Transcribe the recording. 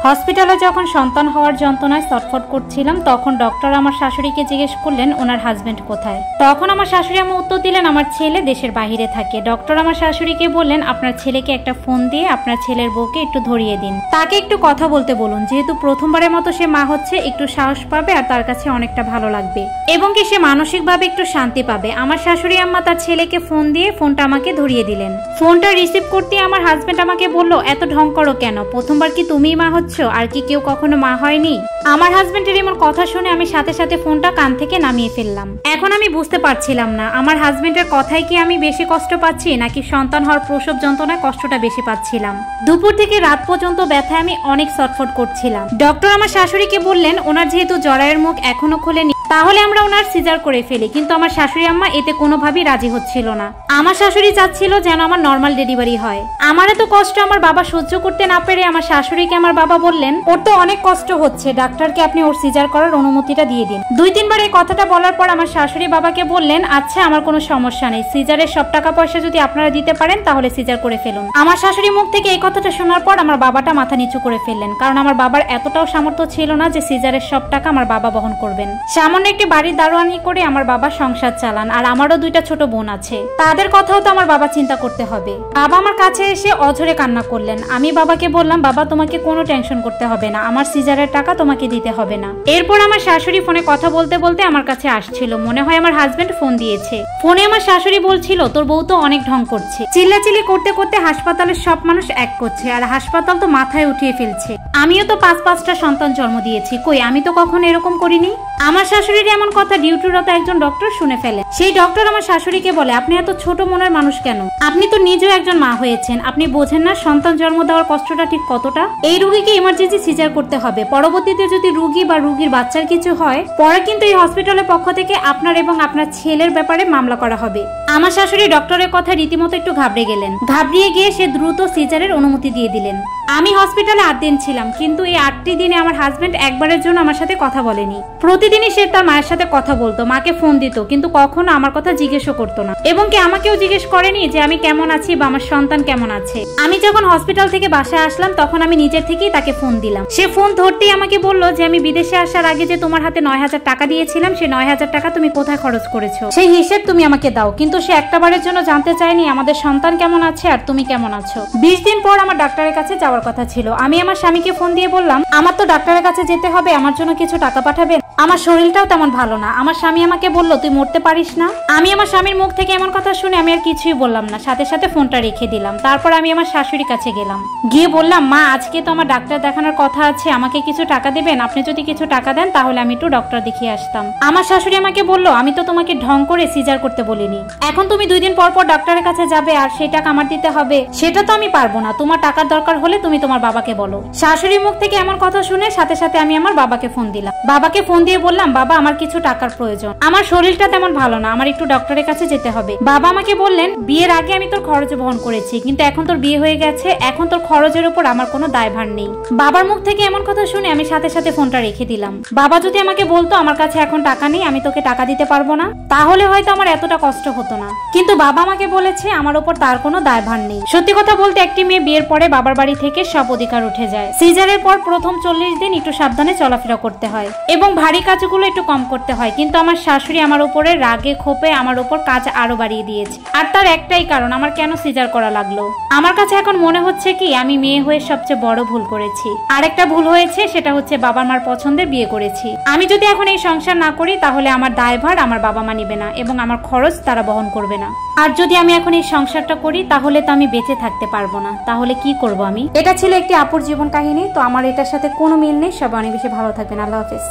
হসপিটালে যখন সন্তান হওয়ার যন্ত্রণায় ছটফট করছিলাম তখন ডক্টর আমার শাশুড়িকে জিজ্ঞেস করলেন ওনার হাজবেন্ড কোথায়। তখন আমার শাশুড়ি আমার উত্তর দিলেন আমার ছেলে দেশের বাইরে থাকে। ডক্টর আমার শাশুড়িকে বললেন আপনার ছেলেকে একটা ফোন দিয়ে আপনার ছেলের বউকে একটু ধরিয়ে দিন, তাকে একটু কথা বলতে বলুন, যেহেতু প্রথমবারের মতো সে মা হচ্ছে, একটু সাহস পাবে আর তার কাছে অনেকটা ভালো লাগবে এবং কি সে মানসিকভাবে একটু শান্তি পাবে। আমার শাশুড়ি আম্মা তার ছেলেকে ফোন দিয়ে ফোনটা আমাকে ধরিয়ে দিলেন। ফোনটা রিসিভ করতে আমার হাজবেন্ড আমাকে বলল এত ঢং করো কেন, প্রথমবার কি তুমিই মা হচ্ছ, আর কি কেউ কখনো মা হয়নি? আমার হাজবেন্ডের এমন কথা শুনে আমি সাথে সাথে ফোনটা কান থেকে নামিয়ে ফেললাম। এখন আমি বুঝতে পারছিলাম না আমার হাজবেন্ডের কথায় কি আমি বেশি কষ্ট পাচ্ছি নাকি সন্তান হওয়ার প্রসব যন্ত্রণায় কষ্টটা বেশি পাচ্ছিলাম। দুপুর থেকে রাত পর্যন্ত ব্যথায় আমি অনেক ছটফট করছিলাম। ডক্টর আমার শাশুড়িকে বললেন ওনার যেহেতু জরায়ের মুখ এখনো খোলেনি তাহলে আমরা ওনার সিজার করে ফেলি, কিন্তু আমার শাশুড়ি আম্মা এতে কোনোভাবেই রাজি হচ্ছিল না। আমার শাশুড়ি চাচ্ছিল যেন আমার নর্মাল ডেলিভারি হয়। আমার এত কষ্ট আমার বাবা সহ্য করতে না পেরে আমার শাশুড়িকে আমার বাবা বললেন ওর তো অনেক কষ্ট হচ্ছে, ডাক্তারকে আপনি ওর সিজার করার অনুমতিটা দিয়ে দিন। 2-3 বার এই কথাটা বলার পর আমার শাশুড়ি বাবাকে বললেন আচ্ছা আমার কোনো সমস্যা নেই, সিজারের সব টাকা পয়সা যদি আপনারা দিতে পারেন তাহলে সিজার করে ফেলুন। আমার শাশুড়ি মুখ থেকে এই কথাটা শোনার পর আমার বাবাটা মাথা নিচু করে ফেললেন, কারণ আমার বাবার এতটাও সামর্থ্য ছিল না যে সিজারের সব টাকা আমার বাবা বহন করবেন। সামান্য একটি বাড়ির দারোয়ানি করে আমার বাবা সংসার চালান, আর আমারও 2টা ছোট বোন আছে, তাদের কথাও তো আমার বাবা চিন্তা করতে হবে। বাবা আমার কাছে এসে অঝরে কান্না করলেন। আমি বাবাকে বললাম বাবা তোমাকে কোনো টেনশন করতে হবে না, আমার সিজারের টাকা তোমাকে দিতে হবে না। এরপর আমার শাশুড়ি ফোনে কথা বলতে বলতে আমার কাছে আসছিল, মনে হয় আমার হাজবেন্ড ফোন দিয়েছে। ফোনে আমার শাশুড়ি বলছিল তোর বউ তো অনেক ঢং করছে, চিল্লাচিল্লি করতে করতে হাসপাতালের সব মানুষ এক করছে, আর হাসপাতাল তো মাথায় উঠিয়ে ফেলছে। আমিও তো 5-5টা সন্তান জন্ম দিয়েছি, কই আমি তো কখনো এরকম করিনি। আমার শাশুড়ির এমন কথা ডিউটিরত একজন ডক্টর শুনে ফেলে। সেই ডক্টর আমার শাশুড়িকে বলে আপনি এত ছোট মনের মানুষ কেন, আপনি তো নিজেও একজন মা হয়েছেন, আপনি বোঝেন না সন্তান জন্ম দেওয়ার কষ্টটা ঠিক কতটা। এই রোগীকে ইমার্জেন্সি সিজার করতে হবে, পরবর্তীতে যদি রোগী বা রোগীর বাচ্চার কিছু হয় পরে কিন্তু এই হসপিটালের পক্ষ থেকে আপনার এবং আপনার ছেলের ব্যাপারে মামলা করা হবে। আমার শাশুড়ি ডক্টরের কথা রীতিমতো একটু ঘাবড়ে গেলেন, ঘাবড়িয়ে গিয়ে সে দ্রুত সিজারের অনুমতি দিয়ে দিলেন। আমি হসপিটালে 8 দিন ছিলাম, কিন্তু এই 8টি দিনে আমার হাজবেন্ড একবারের জন্য আমার সাথে কথা বলেনি। প্রতিদিনই সে তার মায়ের সাথে কথা বলতো, মাকে ফোন দিত, কিন্তু কখনো আমার কথা জিজ্ঞেসও করতো না, এবং কি আমাকেও জিজ্ঞেস করেনি যে আমি কেমন আছি বা আমার সন্তান কেমন আছে। আমি যখন হসপিটাল থেকে বাসায় আসলাম তখন আমি নিজের থেকেই তাকে ফোন দিলাম। সে ফোন ধরতেই আমাকে বলল যে আমি বিদেশে আসার আগে যে তোমার হাতে 9,000 টাকা দিয়েছিলাম সেই 9,000 টাকা তুমি কোথায় খরচ করেছো সেই হিসেব তুমি আমাকে দাও। কিন্তু সে একটাবারের জন্য জানতে চায়নি আমাদের সন্তান কেমন আছে আর তুমি কেমন আছো। 20 দিন পর আমার ডাক্তারের কাছে যাওয়ার কথা ছিল। আমি আমার স্বামীকে ফোন দিয়ে বললাম আমার তো ডাক্তারের কাছে যেতে হবে, আমার জন্য কিছু টাকা পাঠাবেন, আমার শরীরটাও তেমন ভালো না। আমার স্বামী আমাকে বলল তুই মরতে পারিস না। আমি আমার স্বামীর মুখ থেকে এমন কথা শুনে আমি আর কিছুই বললাম না, সাথে সাথে ফোনটা রেখে দিলাম। তারপর আমি আমার শাশুড়ির কাছে গেলাম, গিয়ে বললাম মা আজকে তো আমার ডাক্তার দেখানোর কথা আছে, আমাকে কিছু টাকা দেবেন, আপনি যদি কিছু টাকা দেন তাহলে আমি একটু ডক্টর দেখিয়ে আসতাম। আমার শাশুড়ি আমাকে বলল আমি তো তোমাকে ঢং করে সিজার করতে বলিনি, এখন তুমি 2 দিন পর পর ডাক্তারের কাছে যাবে আর সেই টাকা আমার দিতে হবে, সেটা তো আমি পারবো না, তোমার টাকার দরকার হলে তুমি তোমার বাবাকে বলো। শাশুড়ির মুখ থেকে এমন কথা শুনে সাথে সাথে আমি আমার বাবাকে ফোন দিলাম। বাবাকে ফোন দিয়ে বললাম বাবা আমার কিছু টাকার প্রয়োজন, আমার শরীরটা তেমন ভালো না, আমার একটু ডক্টরের কাছে যেতে হবে। বাবা আমাকে বললেন বিয়ের আগে আমি তোর খরচ বহন করেছি, কিন্তু এখন তোর বিয়ে হয়ে গেছে, এখন তোর খরচের উপর আমার কোনো দায়ভার নেই। বাবার মুখ থেকে এমন কথা শুনে আমি সাথে সাথে ফোনটা রেখে দিলাম। বাবা যদি আমাকে বলতো আমার কাছে এখন টাকা নেই, আমি তোকে টাকা দিতে পারবো না, তাহলে হয়তো আমার এতটা কষ্ট হতো না, কিন্তু বাবা আমাকে বলেছে আমার উপর তার কোনো দায়ভার নেই। সত্যি কথা বলতে একটি মেয়ে বিয়ের পরে বাবার বাড়ি থেকে সব অধিকার উঠে যায়। সিজারের পর প্রথম 40 দিন একটু সাবধানে চলাফেরা করতে হয় এবং ভারী কাজগুলো একটু কম করতে হয়, কিন্তু আমার শাশুড়ি আমার উপরে রাগে ক্ষোভে আমার উপর কাজ আরো বাড়িয়ে দিয়েছে। আর তার একটাই কারণ আমার কেন সিজার করা লাগলো। আমার কাছে এখন মনে হচ্ছে কি আমি মেয়ে হয়ে সবচেয়ে বড় ভুল করেছি। আরেকটা ভুল হয়েছে সেটা হচ্ছে বাবা মার পছন্দের বিয়ে করেছি। আমি যদি এখন এই সংসার না করি তাহলে আমার দায়ভার আমার বাবা মা নিবে না এবং আমার খরচ তারা বহন করবে না। আর যদি আমি এখন এই সংসারটা করি তাহলে তো আমি বেঁচে থাকতে পারবো না, তাহলে কি করব আমি। এটা ছিল একটি আপুর জীবন কাহিনী। তো আমার এটার সাথে কোনো মিল নেই। সবাই অনেক বেশি ভালো থাকবেন। আল্লাহ হাফেজ।